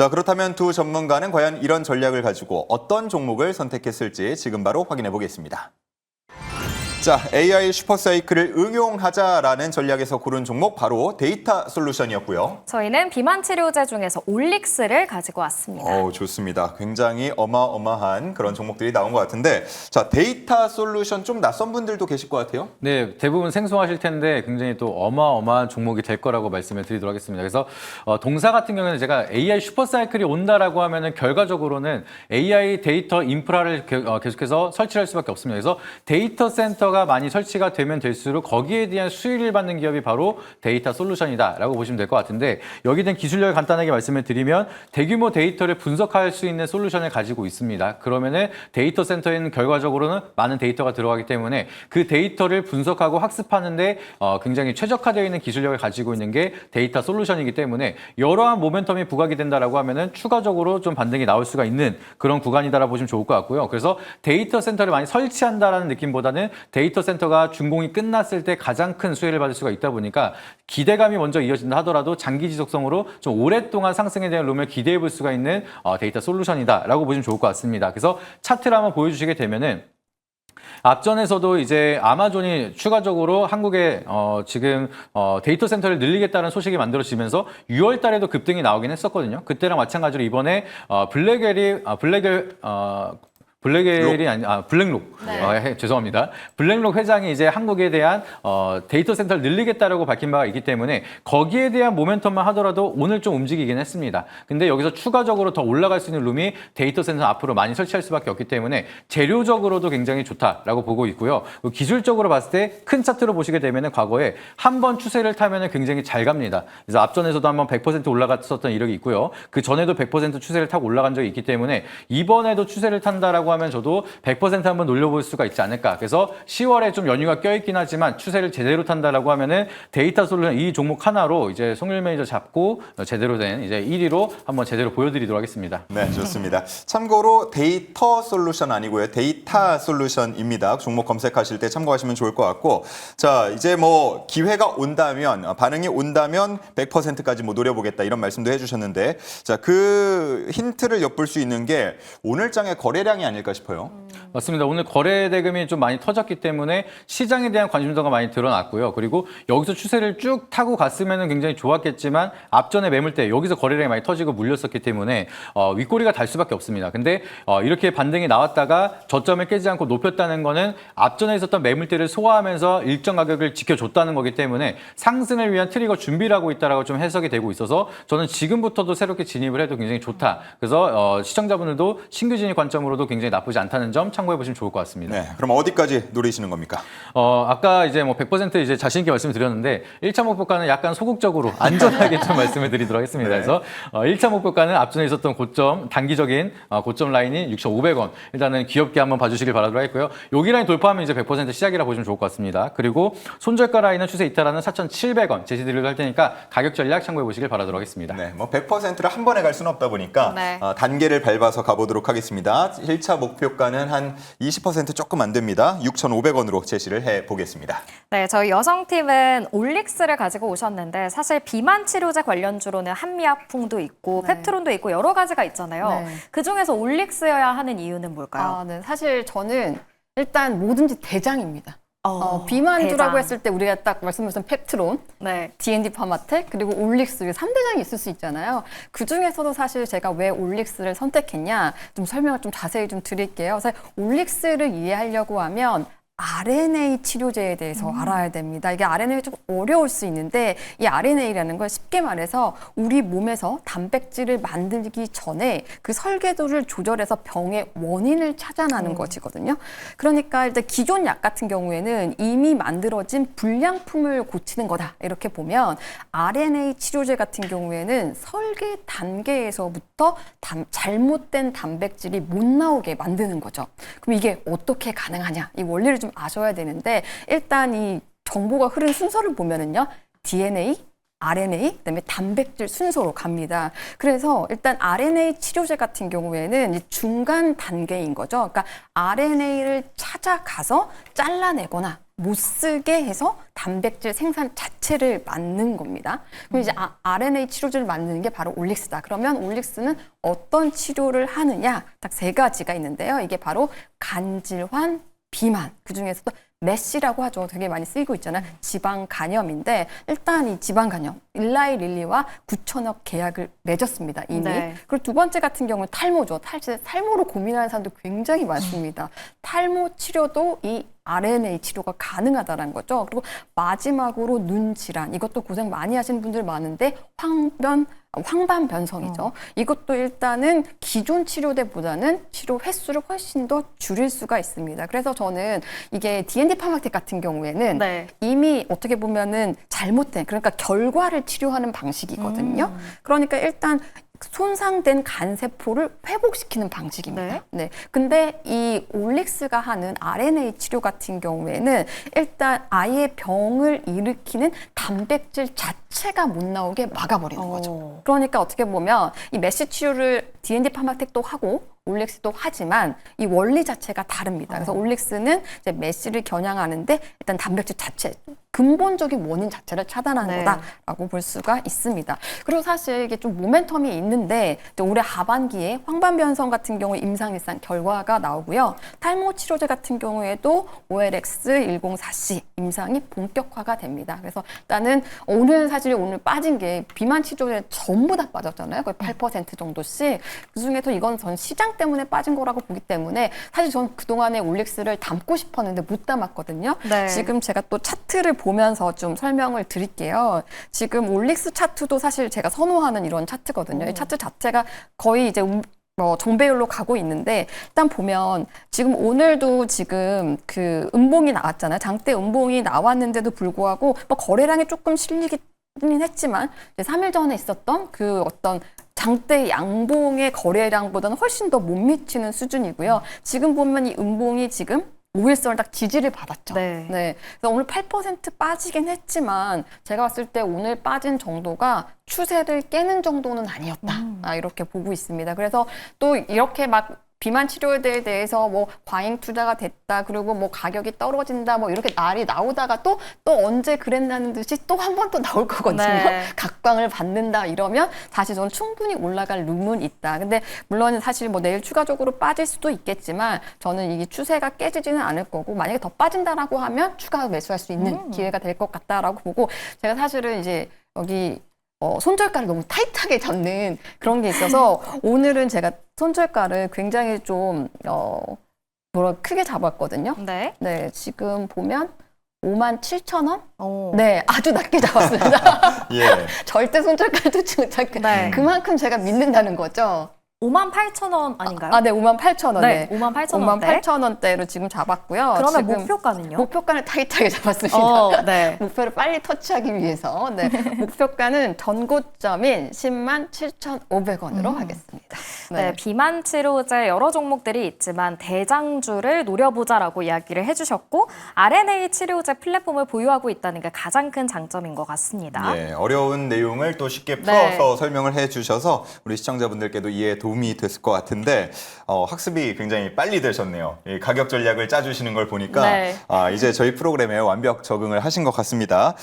자, 그렇다면 두 전문가는 과연 이런 전략을 가지고 어떤 종목을 선택했을지 지금 바로 확인해 보겠습니다. 자, AI 슈퍼사이클을 응용하자라는 전략에서 고른 종목 바로 데이터 솔루션이었고요. 저희는 비만 치료제 중에서 올릭스를 가지고 왔습니다. 좋습니다. 굉장히 어마어마한 그런 종목들이 나온 것 같은데, 자, 데이터 솔루션 좀 낯선 분들도 계실 것 같아요. 네, 대부분 생소하실 텐데 굉장히 또 어마어마한 종목이 될 거라고 말씀을 드리도록 하겠습니다. 그래서 동사 같은 경우에는 제가 AI 슈퍼사이클이 온다라고 하면은 결과적으로는 AI 데이터 인프라를 계속해서 설치할 수밖에 없습니다. 그래서 데이터 센터가 많이 설치가 되면 될수록 거기에 대한 수익을 받는 기업이 바로 데이터 솔루션이다라고 보시면 될 것 같은데, 여기에 대한 기술력을 간단하게 말씀을 드리면 대규모 데이터를 분석할 수 있는 솔루션을 가지고 있습니다. 그러면은 데이터 센터에는 결과적으로는 많은 데이터가 들어가기 때문에 그 데이터를 분석하고 학습하는데 굉장히 최적화되어 있는 기술력을 가지고 있는 게 데이터 솔루션이기 때문에 여러한 모멘텀이 부각이 된다라고 하면은 추가적으로 좀 반등이 나올 수가 있는 그런 구간이다라고 보시면 좋을 것 같고요. 그래서 데이터 센터를 많이 설치한다라는 느낌보다는 데이터 센터가 준공이 끝났을 때 가장 큰 수혜를 받을 수가 있다 보니까 기대감이 먼저 이어진다 하더라도 장기 지속성으로 좀 오랫동안 상승에 대한 룸을 기대해 볼 수가 있는 데이터 솔루션이다라고 보시면 좋을 것 같습니다. 그래서 차트를 한번 보여주시게 되면은 앞전에서도 이제 아마존이 추가적으로 한국에 지금 데이터 센터를 늘리겠다는 소식이 만들어지면서 6월 달에도 급등이 나오긴 했었거든요. 그때랑 마찬가지로 이번에 블랙gel이 아니 블랙록. 네. 죄송합니다. 블랙록 회장이 이제 한국에 대한 데이터 센터를 늘리겠다라고 밝힌 바가 있기 때문에 거기에 대한 모멘텀만 하더라도 오늘 좀 움직이긴 했습니다. 근데 여기서 추가적으로 더 올라갈 수 있는 룸이 데이터 센터 앞으로 많이 설치할 수밖에 없기 때문에 재료적으로도 굉장히 좋다라고 보고 있고요. 기술적으로 봤을 때 큰 차트로 보시게 되면은 과거에 한 번 추세를 타면은 굉장히 잘 갑니다. 그래서 앞전에서도 한번 100% 올라갔었던 이력이 있고요. 그 전에도 100% 추세를 타고 올라간 적이 있기 때문에 이번에도 추세를 탄다라고 하면 저도 100% 한번 놀려볼 수가 있지 않을까. 그래서 10월에 좀 연휴가 껴있긴 하지만 추세를 제대로 탄다라고 하면은 데이터 솔루션 이 종목 하나로 이제 송일 매니저 잡고 제대로 된 이제 1위로 한번 제대로 보여드리도록 하겠습니다. 네, 좋습니다. 참고로 데이터 솔루션 아니고요. 데이터 솔루션입니다. 종목 검색하실 때 참고하시면 좋을 것 같고, 자, 이제 뭐 기회가 온다면, 반응이 온다면 100%까지 뭐 노려보겠다 이런 말씀도 해주셨는데, 자, 그 힌트를 엿볼 수 있는 게 오늘 장의 거래량이 아닐까 싶어요. 맞습니다. 오늘 거래 대금이 좀 많이 터졌기 때문에 시장에 대한 관심도가 많이 드러났고요. 그리고 여기서 추세를 쭉 타고 갔으면 굉장히 좋았겠지만 앞전에 매물대 여기서 거래량이 많이 터지고 물렸었기 때문에 윗꼬리가 달 수밖에 없습니다. 근데 이렇게 반등이 나왔다가 저점을 깨지 않고 높였다는 거는 앞전에 있었던 매물대를 소화하면서 일정 가격을 지켜줬다는 거기 때문에 상승을 위한 트리거 준비를 하고 있다라고 좀 해석이 되고 있어서 저는 지금부터도 새롭게 진입을 해도 굉장히 좋다. 그래서 시청자분들도 신규 진입 관점으로도 굉장히 나쁘지 않다는 점 참고해 보시면 좋을 것 같습니다. 네, 그럼 어디까지 노리시는 겁니까? 아까 이제 뭐 100% 이제 자신 있게 말씀을 드렸는데 1차 목표가는 약간 소극적으로 안전하게 좀 말씀을 드리도록 하겠습니다. 네. 그래서 1차 목표가는 앞전에 있었던 고점, 단기적인 고점 라인이 6,500원. 일단은 귀엽게 한번 봐주시길 바라도록 하겠고요. 여기 라인 돌파하면 이제 100% 시작이라 보시면 좋을 것 같습니다. 그리고 손절가 라인은 추세 이탈하는 4,700원 제시드리도록 할 테니까 가격 전략 참고해 보시길 바라도록 하겠습니다. 네, 뭐 100%를 한 번에 갈 수는 없다 보니까 네. 단계를 밟아서 가보도록 하겠습니다. 1차 목표가는 한 20% 조금 안 됩니다. 6,500원으로 제시를 해보겠습니다. 네, 저희 여성팀은 올릭스를 가지고 오셨는데 사실 비만 치료제 관련주로는 한미약품도 있고 네. 펩트론도 있고 여러 가지가 있잖아요. 네. 그중에서 올릭스여야 하는 이유는 뭘까요? 네. 사실 저는 일단 뭐든지 대장입니다. 비만주라고 대장. 했을 때 우리가 딱 말씀드렸던 펩트론, 네. D&D 파마텍, 그리고 올릭스 이 3대장이 있을 수 있잖아요. 그중에서도 사실 제가 왜 올릭스를 선택했냐 좀 설명을 좀 자세히 좀 드릴게요. 사실 올릭스를 이해하려고 하면 RNA 치료제에 대해서 알아야 됩니다. 이게 RNA가 좀 어려울 수 있는데 이 RNA라는 걸 쉽게 말해서 우리 몸에서 단백질을 만들기 전에 그 설계도를 조절해서 병의 원인을 찾아내는 것이거든요. 그러니까 일단 기존 약 같은 경우에는 이미 만들어진 불량품을 고치는 거다. 이렇게 보면 RNA 치료제 같은 경우에는 설계 단계에서부터 잘못된 단백질이 못 나오게 만드는 거죠. 그럼 이게 어떻게 가능하냐? 이 원리를 좀 아셔야 되는데 일단 이 정보가 흐른 순서를 보면은요. DNA, RNA, 그다음에 단백질 순서로 갑니다. 그래서 일단 RNA 치료제 같은 경우에는 중간 단계인 거죠. 그러니까 RNA를 찾아가서 잘라내거나 못 쓰게 해서 단백질 생산 자체를 막는 겁니다. 그럼 이제 RNA 치료제를 만드는 게 바로 올릭스다. 그러면 올릭스는 어떤 치료를 하느냐? 딱 세 가지가 있는데요. 이게 바로 간질환, 비만, 그중에서도 메시라고 하죠. 되게 많이 쓰이고 있잖아요. 지방 간염인데 일단 이 지방 간염, 일라이 릴리와 9천억 계약을 맺었습니다. 이미. 네. 그리고 두 번째 같은 경우는 탈모죠. 탈모로 고민하는 사람도 굉장히 많습니다. 탈모 치료도 이 RNA 치료가 가능하다는 거죠. 그리고 마지막으로 눈 질환, 이것도 고생 많이 하시는 분들 많은데 황반변성이죠. 이것도 일단은 기존 치료대보다는 치료 횟수를 훨씬 더 줄일 수가 있습니다. 그래서 저는 이게 D&D 파마텍 같은 경우에는 네. 이미 어떻게 보면은 잘못된, 그러니까 결과를 치료하는 방식이거든요. 그러니까 일단 손상된 간세포를 회복시키는 방식입니다. 네. 근데 이 올릭스가 하는 RNA 치료 같은 경우에는 일단 아예 병을 일으키는 단백질 자체가 못 나오게 막아버리는 거죠. 그러니까 어떻게 보면 이 메시 치료를 D&D 파마텍도 하고 올릭스도 하지만 이 원리 자체가 다릅니다. 그래서 올릭스는 이제 메시를 겨냥하는데 일단 단백질 자체, 근본적인 원인 자체를 차단하는 거다라고 볼 수가 있습니다. 그리고 사실 이게 좀 모멘텀이 있는데 이제 올해 하반기에 황반변성 같은 경우 임상일상 결과가 나오고요. 탈모 치료제 같은 경우에도 OLX104C 임상이 본격화가 됩니다. 그래서 일단은 오늘 빠진 게 비만 치료제 전부 다 빠졌잖아요. 거의 8% 정도씩. 그중에서 이건 전 시장 때문에 빠진 거라고 보기 때문에 사실 전 그동안에 올릭스를 담고 싶었는데 못 담았거든요. 네. 지금 제가 또 차트를 보면서 좀 설명을 드릴게요. 지금 올릭스 차트도 사실 제가 선호하는 이런 차트거든요. 이 차트 자체가 거의 이제 정배율로 가고 있는데 일단 보면 지금 오늘도 지금 그 음봉이 나왔잖아요. 장대 음봉이 나왔는데도 불구하고 뭐 거래량이 조금 실리긴 했지만 이제 3일 전에 있었던 그 어떤 장대 양봉의 거래량보다는 훨씬 더 못 미치는 수준이고요. 지금 보면 이 음봉이 지금 5일선을 딱 지지를 받았죠. 네. 그래서 오늘 8% 빠지긴 했지만 제가 봤을 때 오늘 빠진 정도가 추세를 깨는 정도는 아니었다. 이렇게 보고 있습니다. 그래서 또 이렇게 막 비만 치료에 대해서 뭐 과잉 투자가 됐다, 그리고 뭐 가격이 떨어진다, 뭐 이렇게 말이 나오다가 또 언제 그랬나는 듯이 또 한 번 또 나올 거거든요. 네. 각광을 받는다 이러면 사실 저는 충분히 올라갈 룸은 있다. 근데 물론 사실 뭐 내일 추가적으로 빠질 수도 있겠지만 저는 이게 추세가 깨지지는 않을 거고 만약에 더 빠진다라고 하면 추가 매수할 수 있는 기회가 될 것 같다라고 보고 제가 사실은 이제 여기 손절가를 너무 타이트하게 잡는 그런 게 있어서 오늘은 제가 손절가를 굉장히 좀 크게 잡았거든요. 네. 네, 지금 보면 57,000원? 오. 네, 아주 낮게 잡았습니다. 예. 절대 손절가를 뚫지 못할 네. 그만큼 제가 믿는다는 거죠. 58,000원 아닌가요? 네, 58,000원. 네, 58,000원대. 58,000원대로 지금 잡았고요. 그러면 지금 목표가는요? 목표가는 타이트하게 잡았습니다. 네. 목표를 빨리 터치하기 위해서. 네. 목표가는 전고점인 107,500원으로 하겠습니다. 네, 비만 치료제 여러 종목들이 있지만 대장주를 노려보자라고 이야기를 해주셨고 RNA 치료제 플랫폼을 보유하고 있다는 게 가장 큰 장점인 것 같습니다. 예, 어려운 내용을 또 쉽게 네. 풀어서 설명을 해주셔서 우리 시청자분들께도 이해에 도움이 됐을 것 같은데 학습이 굉장히 빨리 되셨네요. 이 가격 전략을 짜주시는 걸 보니까 네. 이제 저희 프로그램에 완벽 적응을 하신 것 같습니다.